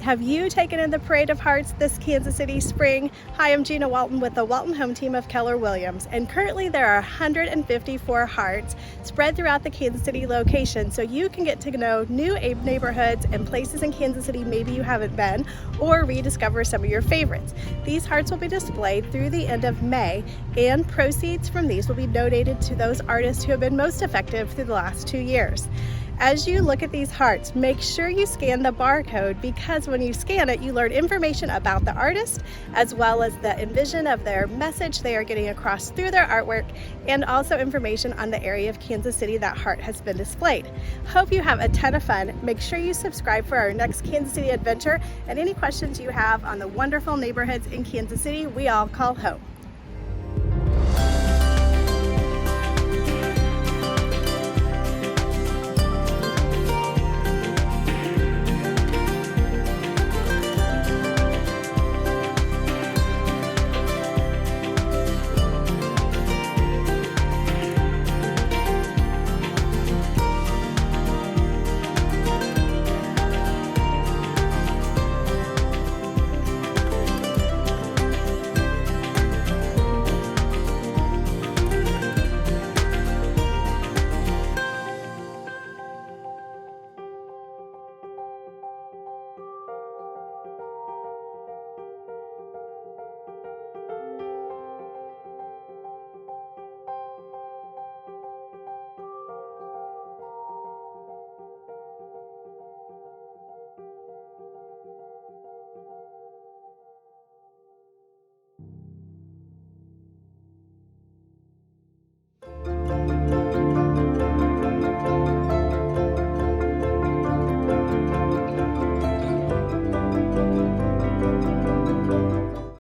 Have you taken in the Parade of Hearts this Kansas City spring? Hi, I'm Gina Walton with the Walton Home Team of Keller Williams, and currently there are 154 hearts spread throughout the Kansas City location, so you can get to know new neighborhoods and places in Kansas City maybe you haven't been, or rediscover some of your favorites. These hearts will be displayed through the end of May, and proceeds from these will be donated to those artists who have been most effective through the last 2 years. As you look at these hearts, make sure you scan the barcode, because when you scan it, you learn information about the artist as well as the envision of their message they are getting across through their artwork, and also information on the area of Kansas City that heart has been displayed. Hope you have a ton of fun. Make sure you subscribe for our next Kansas City adventure, and any questions you have on the wonderful neighborhoods in Kansas City we all call home.